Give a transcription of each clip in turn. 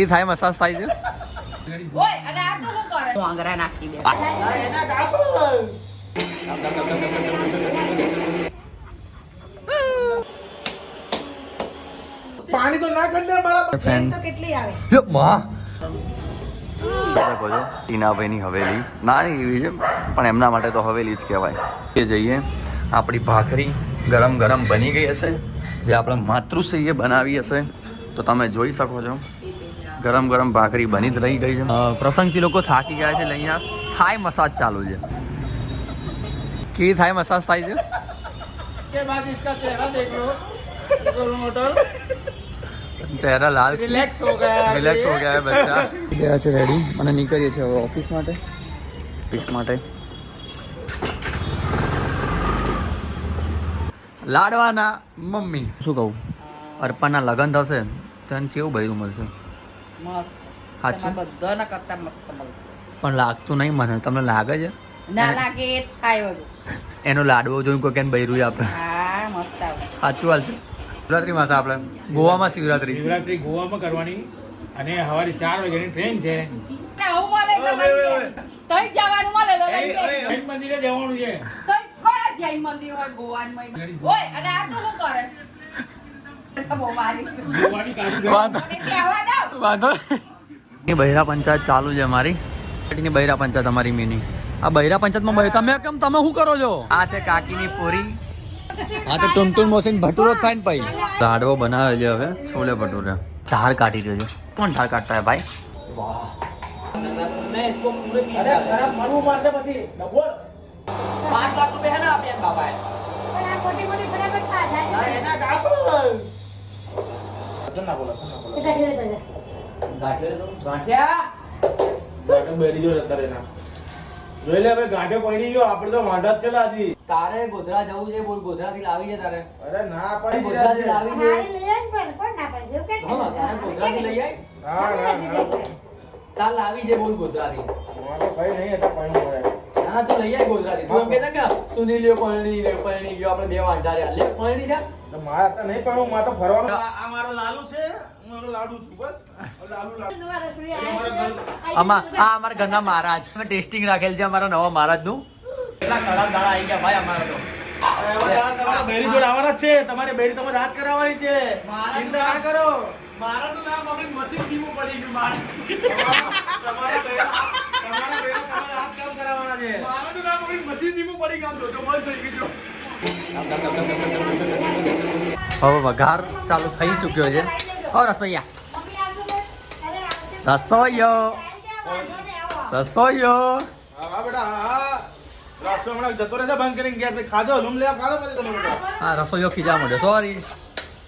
એ થાય મસાજ થાય છે. ઓય અને આ તો હું કરે વાંગરા નાખી દે એના કાપ પાણી તો ના કરી દે મારા ફ્રેન્ડ તો કેટલી આવે યો માં ટીનાભાઈની હવેલી નાની એવી છે પણ એમના માટે તો હવેલી જ કહેવાય. એ જઈએ આપણી ભાખરી ગરમ ગરમ બની ગઈ હશે જે આપણા માતૃશ્રીએ બનાવી હશે તો તમે જોઈ શકો છો. ગરમ ગરમ ભાખરી બની જ રહી ગઈ છે. પ્રસંગથી લોકો થાકી ગયા છે એટલે અહીંયા થાઈ મસાજ ચાલુ છે. કેવી થાઈ મસાજ થાય છે? के बाद इसका चेहरा देख लो रोल मॉडल ચહેરા લાલ रिलैक्स हो गया है રિલેક્સ હો ગયા હે બચ્ચા. ગયા છે રેડી અને નીકળીએ છીએ હવે ઓફિસ માટે. લાડવાના મમ્મી શું કહું અર્પણના લગ્ન થશે તો એને કેવું બૈરું મળશે? મસ્ત સાચું બધાના કરતા મસ્ત મળશે પણ લાગતું નહીં મને. તમને લાગે છે ના લાગે એ થાય બધું એનો લાડવો જોઈને કોઈ કેમ બૈરું આપણે હા મસ્ત આવે સાચું હાલ છે. શિવરાત્રી માં આપણે ગોવામાં શિવરાત્રી શિવરાત્રી ગોવામાં કરવાની અને સવારે 4 વાગ્યાની ટ્રેન છે. આવું મળે તો તઈ જવાનું મળે તો જૈન મંદિરે જવાનું છે. તઈ કયા જૈન મંદિર હોય ગોવામાં ઓય અને આ તો હું કરે બહુ મારી ગોવાની કાજુ વાંધો એટલે આવા દો વાંધો ની બૈરા પંચાયત ચાલુ છે અમારી. ની બૈરા પંચાયત અમારી મિની. આ બૈરા પંચાયતમાં તમે શું કરો છો? આ છે કાકીની પૂરી. હા તો ટુનટુન મોસીન ભટુરો થાય ને ભાઈ. લાડવો બનાવે છે હવે છોલે ભટુરે. ધાર કાઢી રહ્યો છે. કોણ ધાર કાઢતા હે ભાઈ? मैं इसको पूरे અરે ખરાબ મારવું મારતે પછી ડબોળ 5 लाख रुपए है ना आप बाबा है એના કાપ ના બોલો गांठिया ગાડો બેરી જો જતા રહેના જોઈ લે ભાઈ ગાડો પડી ગયો આપણે તો વાંઢા જ છે લાજી. તારે ગોધરા જવું છે બોલ ગોધરા થી લાવી છે તારે અરે ના પડી ગોધરા થી ગયા લાવી છે હા તારે ગોધરા થી લઈ આય હા ના તાર લાવી છે બોલ ગોધરા થી મારો ભાઈ નહીં હતા પાણી મળે ના ના તું લઈ આય ગોધરા થી તું એમ કહેતા કે સુની લ્યો પરણી ગયો આપણે બે વાંઢા રહ્યા લે પરણી જા તો મારા તો નહીં પણ મારે તો ફરવાનું આ મારો લાલુ છે હું મારો લાડુ છું બસ લાલુ અમારા ઘરના મહારાજ અમે ટેસ્ટિંગ રાખેલ છે અમારા નવા મહારાજ નું. કેટલા ખરાબ દાડા આવી ગયા ભાઈ અમારા તો. તમારા બેરી જોડે આવવાના જ છે. તમારે બેરી તમારે હાથ કરાવવાની છે. ચિંતા ના કરો. મારા તો નામ આપણે મશીન ધીમું પડી ગયું મારું. તમારા બેરા તમારે હાથ કામ કરાવવાના છે. મારા તો નામ આપણે મશીન ધીમું પડી ગયું તો બંધ થઈ ગયું. હવે વઘાર ચાલુ થઈ ચૂક્યો છે. ઓ રસોઈયા રસોઈયો હા બેટા હા રસ્તો હમણાં જતો રહેશે બંધ કરીને ગેસ ભાઈ ખાજો લૂમ લેવા ખાધો પછી તમે બેટા હા રસોઈયો ખીજા મળ્યો સોરી.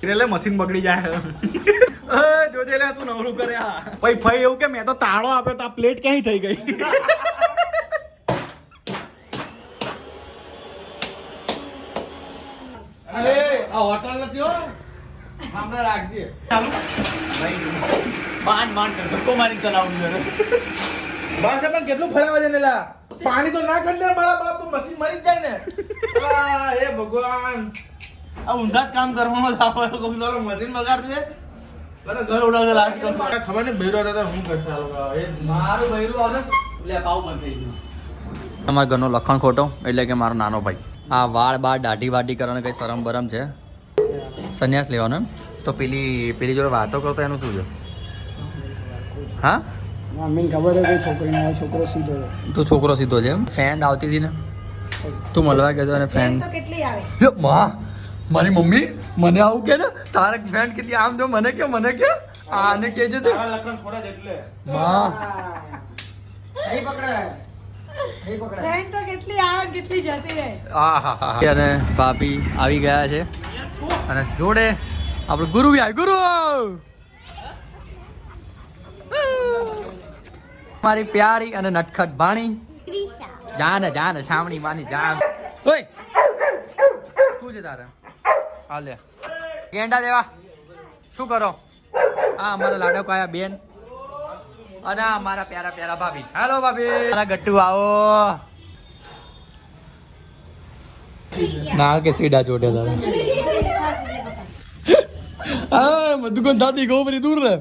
એટલે મશીન બગડી જાય જોજે લે તું નવરું કરે આ ભાઈ ફઈ એવું કે મેં તો તાળો આપ્યો તો આ પ્લેટ ક્યાંય થઈ ગઈ અરે આ હોટલ નથી હો સામે રાખજે. માંડ ધક્કો મારી ચલાવું છે. બસ પણ કેટલું ફરાવા છે નેલા પાણી તો ના કરી દે મારા બાપ તો મશીન મરી જ જાય ને હે ભગવાન આ ઊંધા જ કામ કરવામાં જ આવે કોઈ તારો મશીન બગાડતું છે બધા ઘર ઉડાવશે લાગ ખબર ને બેરો હતા હું કરશે આ લોકો એ મારું બૈરું આવશે એટલે પાવ બંધ થઈ ગયું. તમારા ઘરનો લખણ ખોટો એટલે કે મારો નાનો ભાઈ આ વાળ બાળ દાઢી વાઢી કરવાનો કઈ શરમ બરમ છે? સંન્યાસ લેવાનો એમ? તો પેલી જોડે વાતો કરતો એનું શું છે? હા મમ્મીને ખબર છે કોઈ છોકરી ના છોકરો સીધો છે. તું છોકરો સીધો છે એમ? ફ્રેન્ડ આવતી હતી ને તું મળવા ગયો અને ફ્રેન્ડ તો કેટલી આવે મારી મમ્મી મને આવું કે ને તારે ફ્રેન્ડ કેટલી આમ જો મને કે આને કે છે તે તારા લખન થોડા જ એટલે માં નહીં પકડાય ટ્રેન તો કેટલી આવે કેટલી જતી રહે આહાહા. અને ભાભી આવી ગયા છે અને જોડે આપણું ગુરુ બી આવી ગુરુ મારી પ્યારી અને નટખટ ભાણી જાને સામણી માની જાન ઓય શું છે તારે હાલે ગેંડા દેવા શું કરો આ અમારા લાડો કાયા બેન અને આ મારા પ્યારા ભાભી હેલો ભાભી મારા ગટ્ટુ આવો ના કે સીડા ચોટે તારે આ મધુકન થાતી ગોબરી દૂર રે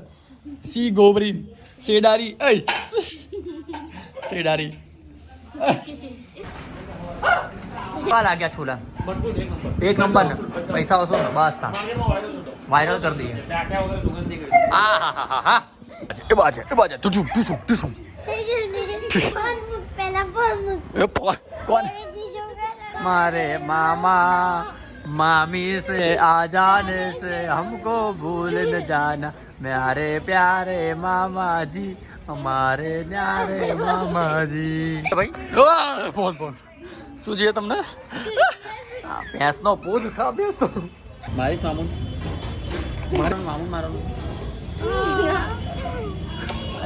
સી ગોબરી શેડારી એ શેડારી क्या लाग्या छोला एक नंबर ना पैसा वसूल बस था वायरल कर दिए એ બાજે તું કોણ મારે મામા મામી से आ जाने से हमको भूल न जाना प्यारे प्यारे मामा जी हमारे प्यारे मामा जी ભાઈ ફોન શું જોઈએ તમને ભેંસનો પૂછ ખા ભેંસનો મારીશ મામુન મારો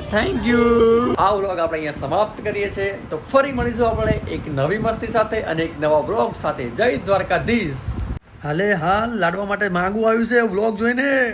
થેન્ક યુ આ વ્લોગ આપણે અહીંયા સમાપ્ત કરીએ છીએ તો ફરી મળીશું આપણે એક નવી મસ્તી સાથે અને એક નવા વ્લોગ સાથે જય દ્વારકાધીશ હાલે હાલ લાડવા માટે માંગવું આવ્યું છે વ્લોગ જોઈને